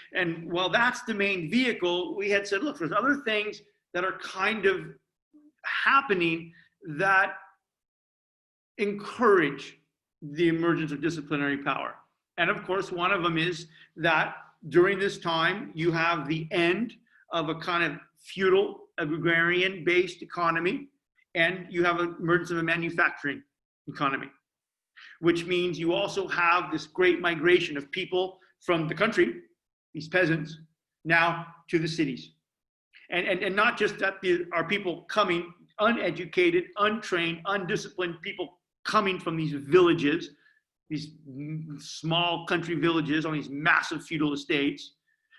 while that's the main vehicle, we had said, look, there's other things that are kind of happening that encourage the emergence of disciplinary power. And of course, one of them is that during this time, you have the end of a kind of feudal, agrarian-based economy, and you have an emergence of a manufacturing economy, which means you also have this great migration of people from the country, these peasants, now to the cities. And not just that are people coming, uneducated, untrained, undisciplined people coming from these villages, these small country villages on these massive feudal estates,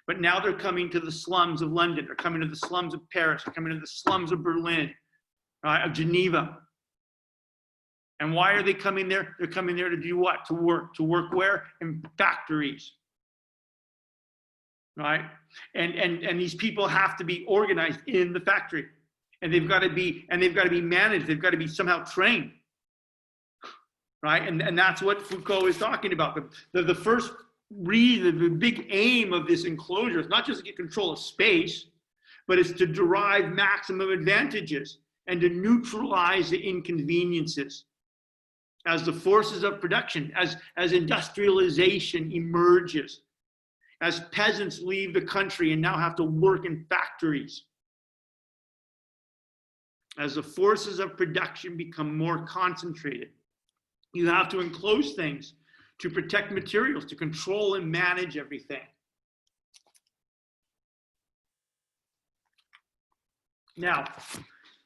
but now they're coming to the slums of London, they're coming to the slums of Paris, they're coming to the slums of Berlin, of Geneva. And why are they coming there? They're coming there to do what? To work. To work where? In factories. Right? And these people have to be organized in the factory. And they've got to be managed. They've got to be somehow trained. Right? And that's what Foucault is talking about. The first reason, the big aim of this enclosure is not just to get control of space, but it's to derive maximum advantages and to neutralize the inconveniences. as the forces of production, as industrialization emerges, as peasants leave the country and now have to work in factories, as the forces of production become more concentrated. You have to enclose things to protect materials, to control and manage everything. Now,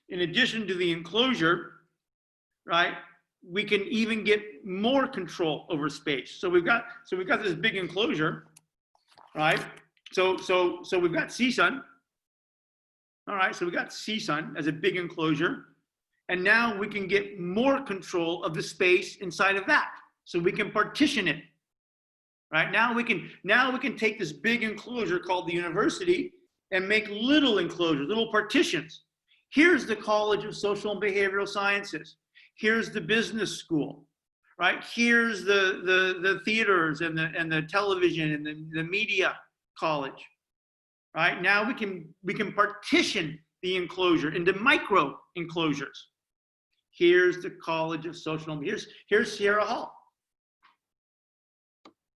in addition to the enclosure, right, we can even get more control over space. So we've got this big enclosure, right? So we've got CSUN. All right, so we got CSUN as a big enclosure, and now we can get more control of the space inside of that. So we can partition it. Right? Now we can take this big enclosure called the university and make little enclosures, little partitions. Here's the College of Social and Behavioral Sciences. Here's the business school, right? Here's the theaters and the television and the media college, right? Now we can partition the enclosure into micro enclosures. Here's the College of Social and here's Sierra Hall.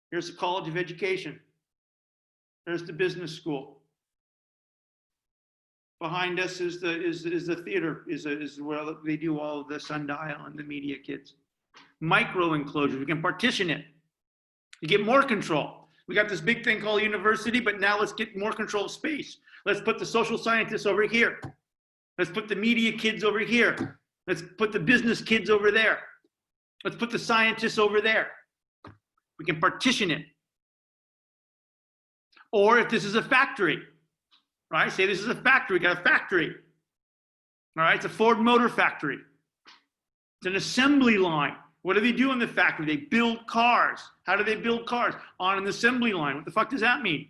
Here's the College of Education. There's the business school. Behind us is the theater, is where they do all of the sundial and the media kids. Micro enclosures, we can partition it. You get more control. We got this big thing called university, but now let's get more control of space. Let's put the social scientists over here. Let's put the media kids over here. Let's put the business kids over there. Let's put the scientists over there. We can partition it. Or if this is a factory, right? Say this is a factory, we got a factory. All right, it's a Ford Motor Factory. It's an assembly line. What do they do in the factory? They build cars. How do they build cars? On an assembly line. What the fuck does that mean?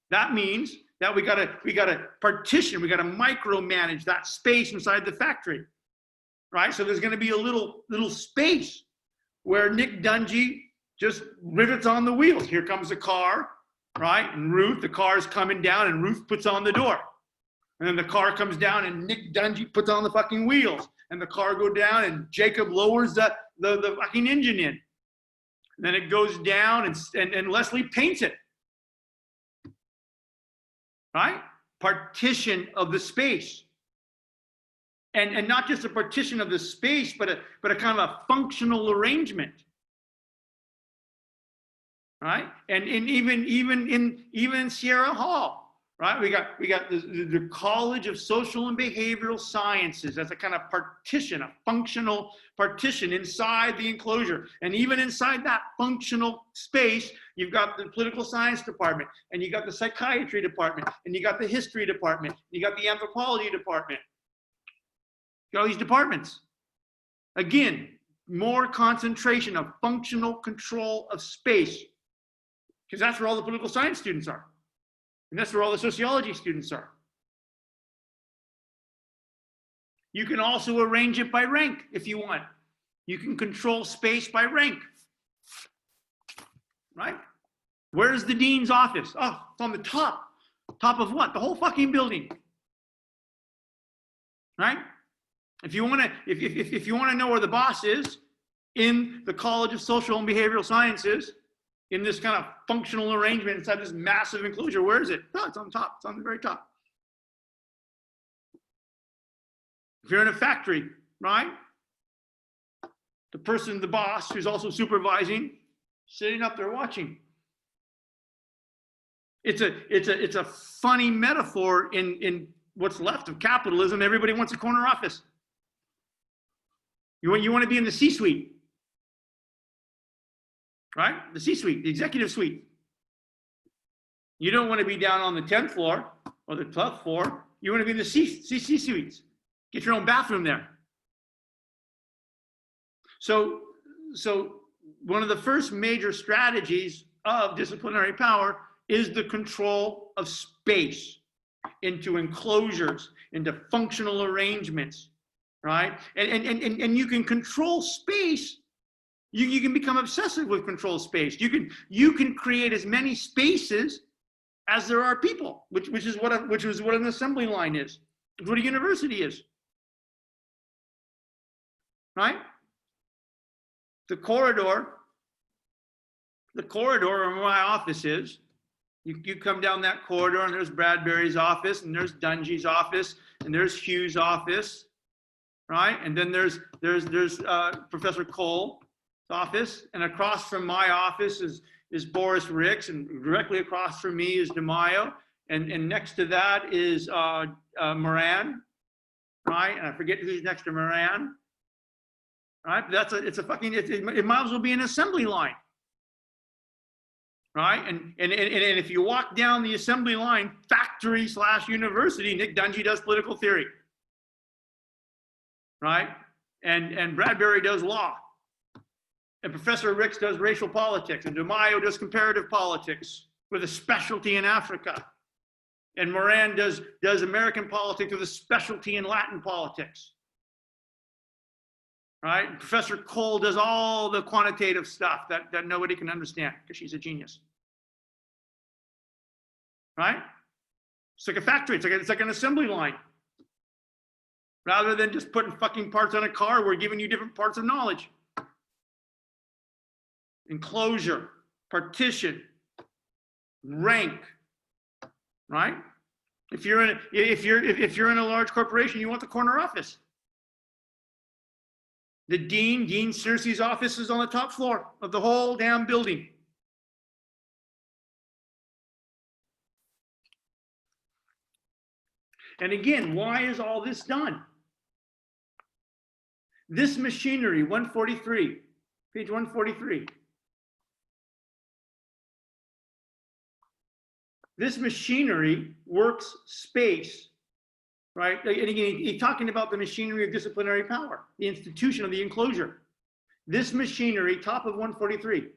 That means that we gotta partition, we gotta micromanage that space inside the factory. Right? So there's gonna be a little space where Nick Dungy just rivets on the wheels. Here comes the car, right? And Ruth, the car is coming down and Ruth puts on the door. And then the car comes down and Nick Dungy puts on the fucking wheels. And the car go down and Jacob lowers the fucking engine in. And then it goes down and Leslie paints it. Right? Partition of the space. And not just a partition of the space, but a kind of a functional arrangement. Right? And even in Sierra Hall, right? We got the College of Social and Behavioral Sciences. That's a kind of partition, a functional partition inside the enclosure. And even inside that functional space, you've got the political science department, and you got the psychiatry department, and you got the history department, you got the anthropology department. You got all these departments. Again, more concentration of functional control of space. Because that's where all the political science students are. And that's where all the sociology students are. You can also arrange it by rank if you want. You can control space by rank. Right? Where's the dean's office? Oh, it's on the top. Top of what? The whole fucking building. Right? If you want to know where the boss is in the College of Social and Behavioral Sciences, in this kind of functional arrangement inside this massive enclosure, where is it? Oh, it's on top. It's on the very top. If you're in a factory, right? The person, the boss, who's also supervising, sitting up there watching. It's a funny metaphor in what's left of capitalism. Everybody wants a corner office. You want to be in the C-suite. Right? The C-suite, the executive suite. You don't want to be down on the 10th floor or the 12th floor. You want to be in the C-suites. Get your own bathroom there. So one of the first major strategies of disciplinary power is the control of space into enclosures, into functional arrangements, right? And you can control space. You can become obsessive with control space. You can create as many spaces as there are people, which is what an assembly line is. It's what a university is. Right? the corridor where my office is, you come down that corridor and there's Bradbury's office and there's Dungy's office and there's Hugh's office, right? And then there's Professor Cole's office, and across from my office is Boris Ricks, and directly across from me is DeMaio, and next to that is Moran, right? And I forget who's next to Moran, right? It might as well be an assembly line, right? And if you walk down the assembly line, factory/university, Nick Dungy does political theory, right? And Bradbury does law. And Professor Ricks does racial politics, and DeMaio does comparative politics with a specialty in Africa. And Moran does American politics with a specialty in Latin politics. Right? And Professor Cole does all the quantitative stuff that nobody can understand because she's a genius. Right? It's like a factory, it's like an assembly line. Rather than just putting fucking parts on a car, we're giving you different parts of knowledge. Enclosure, partition, rank, right? If you're in a large corporation, you want the corner office. The Dean Searcy's office is on the top floor of the whole damn building. And again, why is all this done? This machinery, 143, page 143. This machinery works space, right? And again, he's talking about the machinery of disciplinary power, the institution of the enclosure. This machinery, top of 143.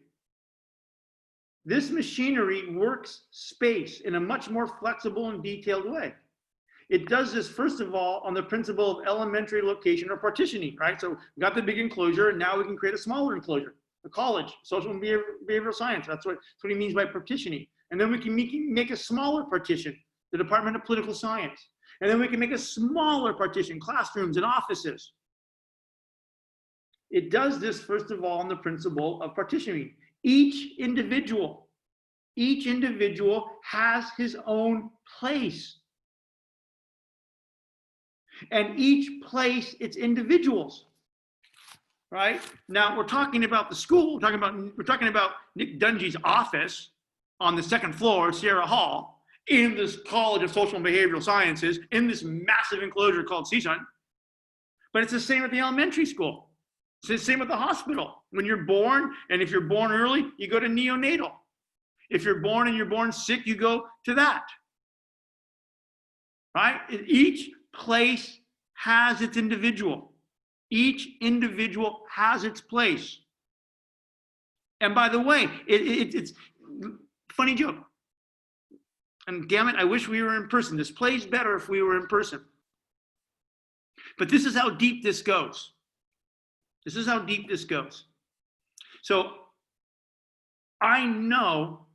This machinery works space in a much more flexible and detailed way. It does this, first of all, on the principle of elementary location or partitioning, right? So we got the big enclosure, and now we can create a smaller enclosure, a college, social and behavioral science. That's what he means by partitioning. And then we can make a smaller partition, the Department of Political Science. And then we can make a smaller partition, classrooms and offices. It does this, first of all, on the principle of partitioning. Each individual has his own place. And each place, it's individuals, right? Now we're talking about the school. We're talking about Nick Dungy's office on the second floor of Sierra Hall in this College of Social and Behavioral Sciences in this massive enclosure called CSUN. But it's the same at the elementary school. It's the same at the hospital. When you're born, and if you're born early, you go to neonatal. If you're born and you're born sick, you go to that, right? Each place has its individual. Each individual has its place. And by the way, it's funny joke. And damn it, I wish we were in person. This plays better if we were in person. But this is how deep this goes. This is how deep this goes. So I know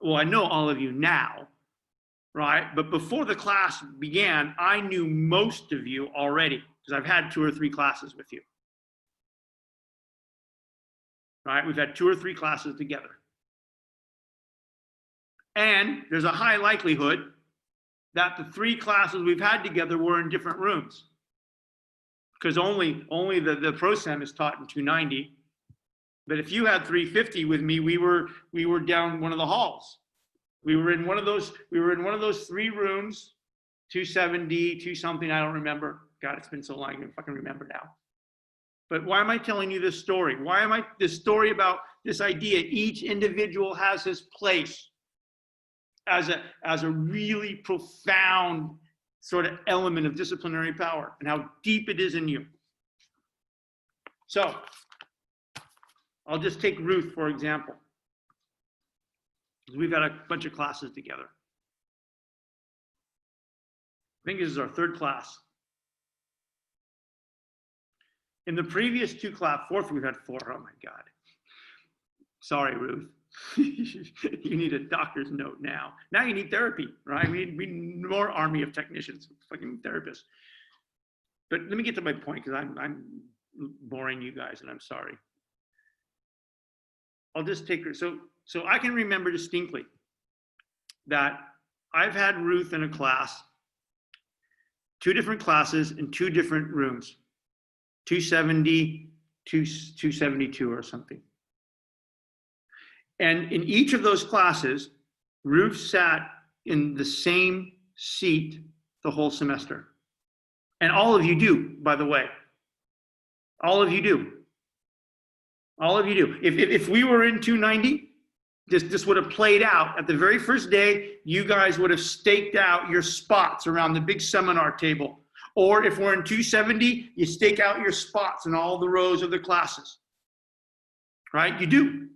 all of you now, right? But before the class began, I knew most of you already because I've had 2 or 3 classes with you. Right? We've had 2 or 3 classes together. And there's a high likelihood that the 3 classes we've had together were in different rooms. Because only the pro-sem is taught in 290. But if you had 350 with me, we were down one of the halls. We were in one of those 3 rooms, 270, 2 something, I don't remember. God, it's been so long, I can fucking remember now. But why am I telling you this story? This story about this idea, each individual has his place, as a really profound sort of element of disciplinary power and how deep it is in you. So I'll just take Ruth, for example. We've had a bunch of classes together. I think this is our 3rd class. In the previous 2 class, 4th, we've had 4. Oh my God. Sorry, Ruth. You need a doctor's note now. Now you need therapy, right? We need more army of technicians, fucking therapists. But let me get to my point because I'm boring you guys and I'm sorry. I'll just take her. So I can remember distinctly that I've had Ruth in a class, 2 different classes in 2 different rooms, 270, 272 or something. And in each of those classes, Ruth sat in the same seat the whole semester. And all of you do, by the way. All of you do. All of you do. If we were in 290, this would have played out. At the very first day, you guys would have staked out your spots around the big seminar table. Or if we're in 270, you stake out your spots in all the rows of the classes. Right? You do.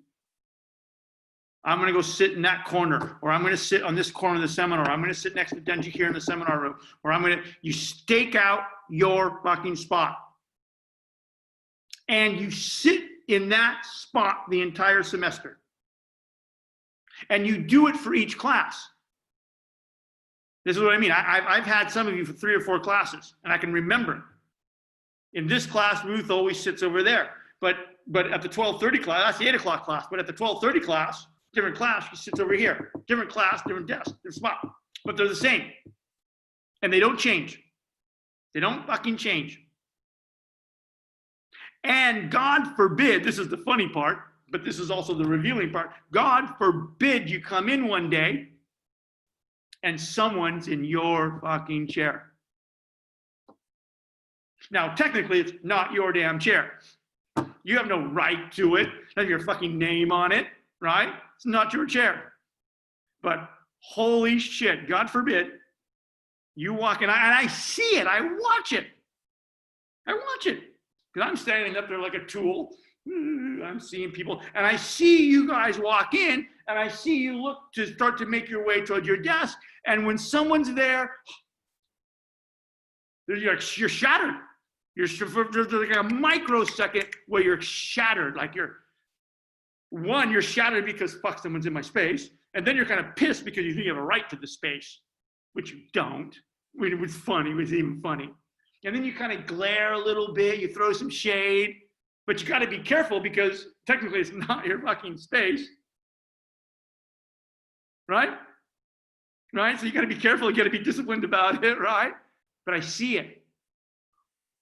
I'm going to go sit in that corner, or I'm going to sit on this corner of the seminar, or I'm going to sit next to Denji here in the seminar room, or you stake out your fucking spot. And you sit in that spot the entire semester. And you do it for each class. This is what I mean. I've had some of you for 3 or 4 classes, and I can remember. In this class, Ruth always sits over there. But at the 12:30 class, that's the 8 o'clock class. But at the 12:30 class, different class, she sits over here. Different class, different desk, different spot. But they're the same. And they don't change. They don't fucking change. And God forbid, this is the funny part, but this is also the revealing part. God forbid you come in one day and someone's in your fucking chair. Now, technically, it's not your damn chair. You have no right to it. It has your fucking name on it, right? It's not your chair. But holy shit, God forbid, you walk in, and I see it. I watch it. I watch it. Because I'm standing up there like a tool. I'm seeing people, and I see you guys walk in, and I see you look to start to make your way towards your desk, and when someone's there, you're shattered. There's like a microsecond where you're shattered, like you're shattered because fuck, someone's in my space, and then you're kind of pissed because you think you have a right to the space, which you don't. I mean, it was funny, it was even funny. And then you kind of glare a little bit, you throw some shade, but you got to be careful because technically it's not your fucking space. Right? Right? So you got to be careful, you got to be disciplined about it, right? But I see it.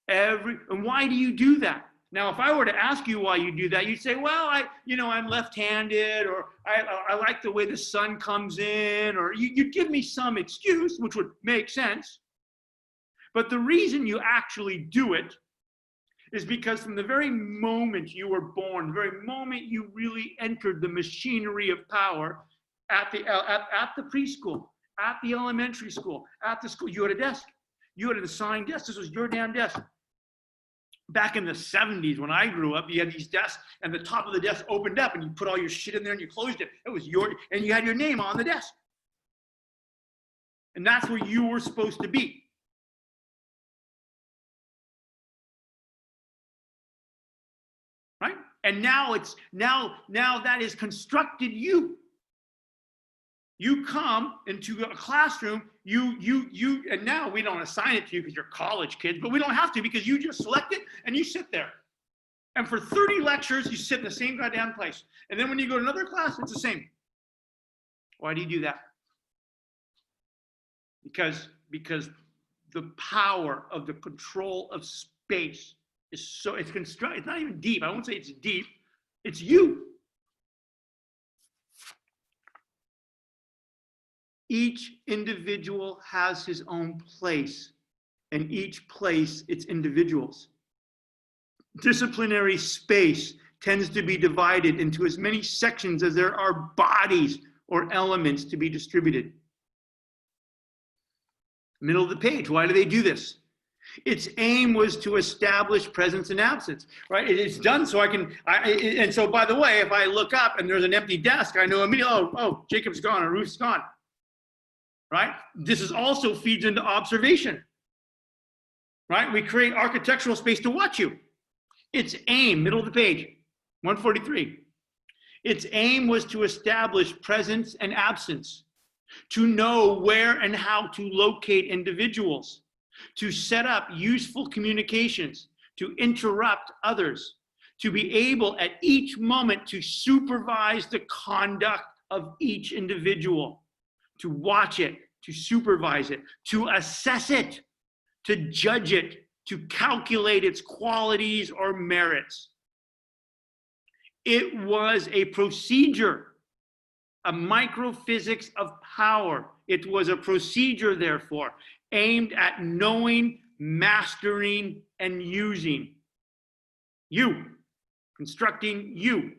And why do you do that? Now, if I were to ask you why you do that, you'd say, well, I'm left-handed, or I like the way the sun comes in, or you'd give me some excuse, which would make sense. But the reason you actually do it is because from the very moment you were born, the very moment you really entered the machinery of power at the preschool, at the elementary school, at the school, you had a desk. You had an assigned desk. This was your damn desk. Back in the 70s when I grew up, you had these desks and the top of the desk opened up and you put all your shit in there and you closed it. It was and you had your name on the desk. And that's where you were supposed to be. Right? And now that is constructed you. You come into a classroom, and now we don't assign it to you because you're college kids, but we don't have to because you just select it and you sit there. And for 30 lectures, you sit in the same goddamn place. And then when you go to another class, it's the same. Why do you do that? Because the power of the control of space is so, it's not even deep. I won't say it's deep. It's you. Each individual has his own place, and each place its individuals. Disciplinary space tends to be divided into as many sections as there are bodies or elements to be distributed. Middle of the page, why do they do this? Its aim was to establish presence and absence, right? It's done so and so by the way, if I look up and there's an empty desk, I know immediately, oh, Jacob's gone or Ruth's gone. Right? This is also feeds into observation. Right? We create architectural space to watch you. Its aim, middle of the page, 143. Its aim was to establish presence and absence, to know where and how to locate individuals, to set up useful communications, to interrupt others, to be able at each moment to supervise the conduct of each individual, to watch it, to supervise it, to assess it, to judge it, to calculate its qualities or merits. It was a procedure, a microphysics of power. It was a procedure, therefore, aimed at knowing, mastering, and using you, constructing you.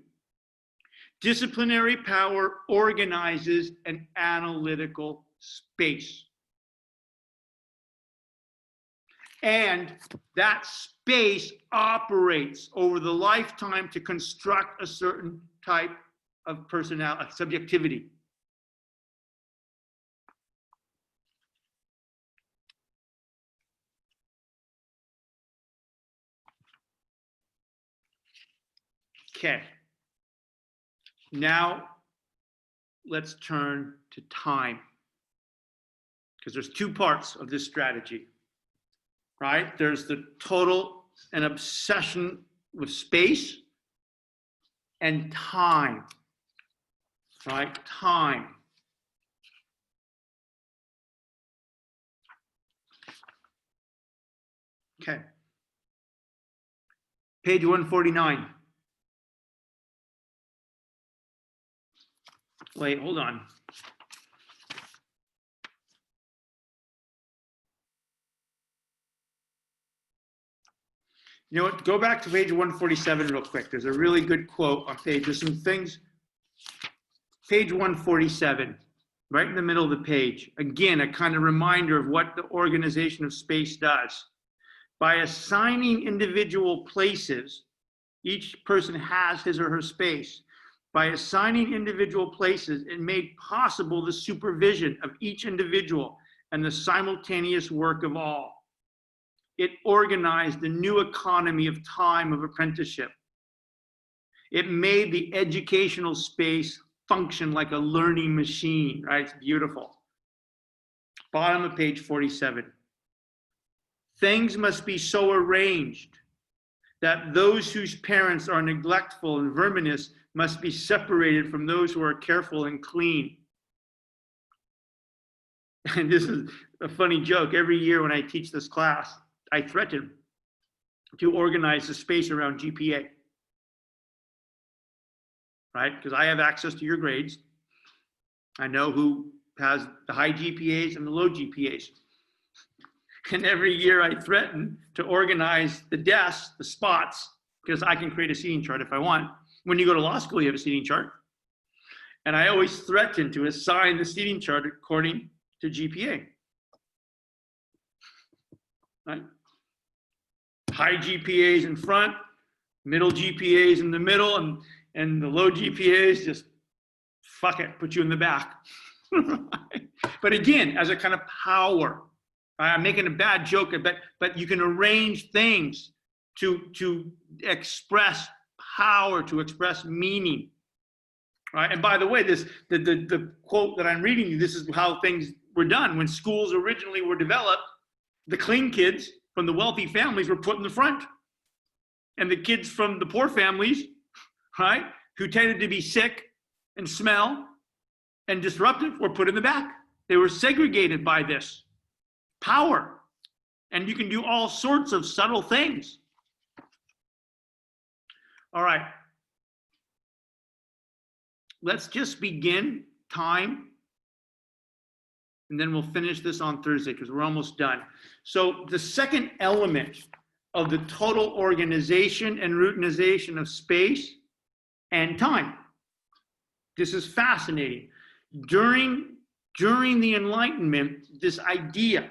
Disciplinary power organizes an analytical space. And that space operates over the lifetime to construct a certain type of personality, subjectivity. Okay. Now, let's turn to time. Because there's two parts of this strategy. Right? There's the total and obsession with space and time. Right? Time. Okay. Page 149. Wait, hold on. You know what? Go back to page 147 real quick. There's a really good quote on page. There's some things. Page 147, right in the middle of the page. Again, a kind of reminder of what the organization of space does. By assigning individual places, each person has his or her space. By assigning individual places, it made possible the supervision of each individual and the simultaneous work of all. It organized the new economy of time of apprenticeship. It made the educational space function like a learning machine, right? It's beautiful. Bottom of page 47. Things must be so arranged that those whose parents are neglectful and verminous must be separated from those who are careful and clean. And this is a funny joke. Every year when I teach this class, I threaten to organize the space around GPA, right? Because I have access to your grades. I know who has the high GPAs and the low GPAs. And every year I threaten to organize the desks, the spots, because I can create a seating chart if I want. When you go to law school, you have a seating chart. And I always threaten to assign the seating chart according to GPA. Right? High GPAs in front, middle GPAs in the middle, and the low GPAs just fuck it, put you in the back. But again, as a kind of power. I'm making a bad joke, but you can arrange things to express power, to express meaning. Right? And by the way, the quote that I'm reading you, this is how things were done. When schools originally were developed, the clean kids from the wealthy families were put in the front. And the kids from the poor families, right, who tended to be sick and smell and disruptive were put in the back. They were segregated by this power. And you can do all sorts of subtle things. All right. Let's just begin time. And then we'll finish this on Thursday because we're almost done. So the second element of the total organization and routinization of space and time. This is fascinating. During the Enlightenment, this idea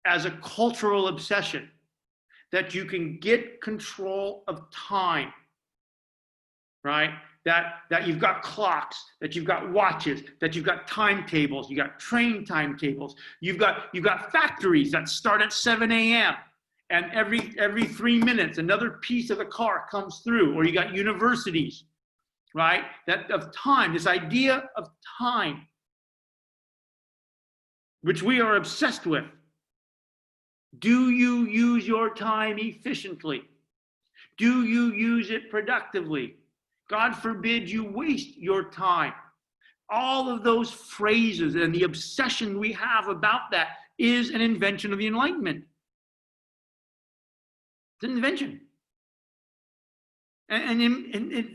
as a cultural obsession that you can get control of time, right? That you've got clocks, that you've got watches, that you've got timetables, you got train timetables, you've got factories that start at 7 a.m. and every 3 minutes another piece of the car comes through, or you got universities, right? That of time, this idea of time, which we are obsessed with. Do you use your time efficiently? Do you use it productively? God forbid you waste your time. All of those phrases and the obsession we have about that is an invention of the Enlightenment. It's an invention. And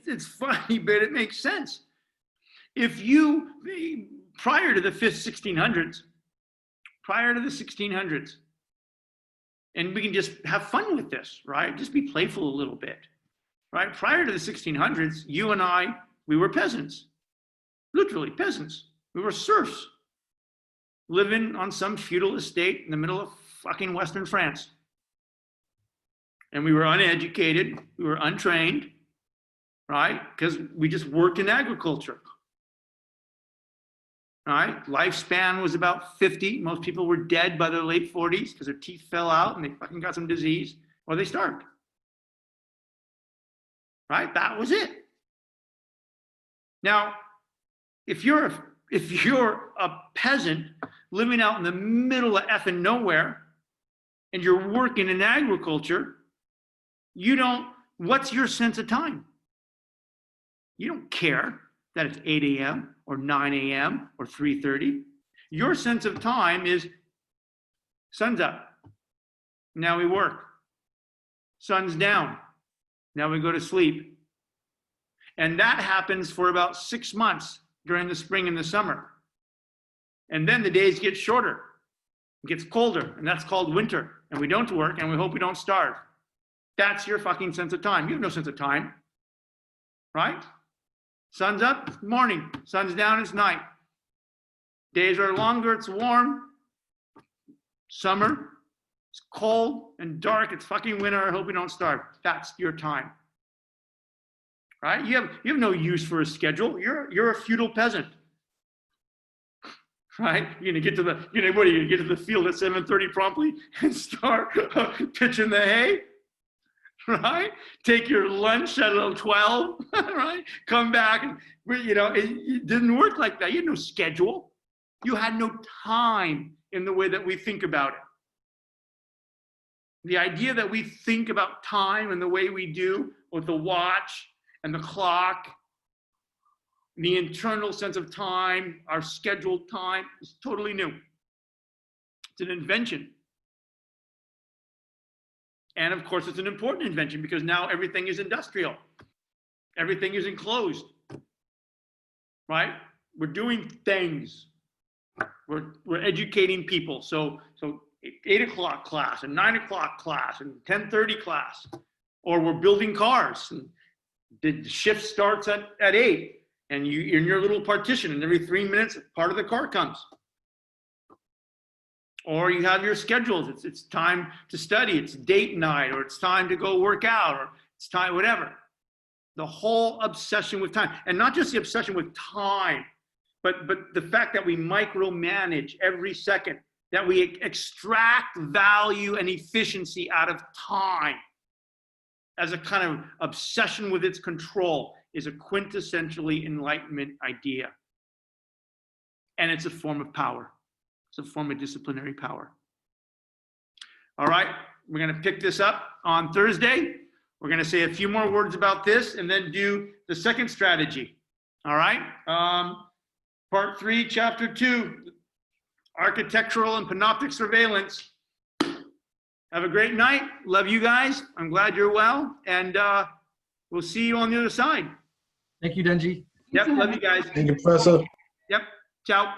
it's funny, but it makes sense. If you, prior to the 1600s, and we can just have fun with this, right? Just be playful a little bit, right? Prior to the 1600s, you and I, we were peasants, literally peasants. We were serfs, living on some feudal estate in the middle of fucking Western France. And we were uneducated, we were untrained, right? Because we just worked in agriculture. Right? Lifespan was about 50. Most people were dead by their late 40s because their teeth fell out and they fucking got some disease or they starved. Right? That was it. Now, if you're a peasant living out in the middle of effing nowhere and you're working in agriculture, what's your sense of time? You don't care that it's 8 a.m. or 9 a.m. or 3:30. Your sense of time is sun's up. Now we work. Sun's down. Now we go to sleep. And that happens for about 6 months during the spring and the summer. And then the days get shorter. It gets colder, and that's called winter. And we don't work, and we hope we don't starve. That's your fucking sense of time. You have no sense of time, right? Sun's up, it's morning. Sun's down, it's night. Days are longer, it's warm. Summer, it's cold and dark, it's fucking winter. I hope we don't starve. That's your time. Right? You have no use for a schedule. You're a feudal peasant. Right? You're gonna get to the, what are you gonna get to the field at 7:30 promptly and start pitching the hay? Right? Take your lunch at 12, right? Come back and, it didn't work like that. You had no schedule. You had no time in the way that we think about it. The idea that we think about time and the way we do with the watch and the clock, the internal sense of time, our scheduled time is totally new. It's an invention. And of course, it's an important invention because now everything is industrial. Everything is enclosed, right? We're doing things. We're educating people. So 8 o'clock class and 9 o'clock class and 10:30 class, or we're building cars. And the shift starts at 8 and you're in your little partition and every 3 minutes, part of the car comes. Or you have your schedules. It's time to study. It's date night, or it's time to go work out, or it's time, whatever. The whole obsession with time, and not just the obsession with time, but the fact that we micromanage every second, that we extract value and efficiency out of time as a kind of obsession with its control is a quintessentially Enlightenment idea. And it's a form of power. It's a form of disciplinary power. All right, we're going to pick this up on Thursday. We're going to say a few more words about this and then do the second strategy. All right, part 3, chapter 2, architectural and panoptic surveillance. Have a great night. Love you guys. I'm glad you're well. And we'll see you on the other side. Thank you, Denji. Yep, love you guys. Thank you, Professor. Yep, ciao.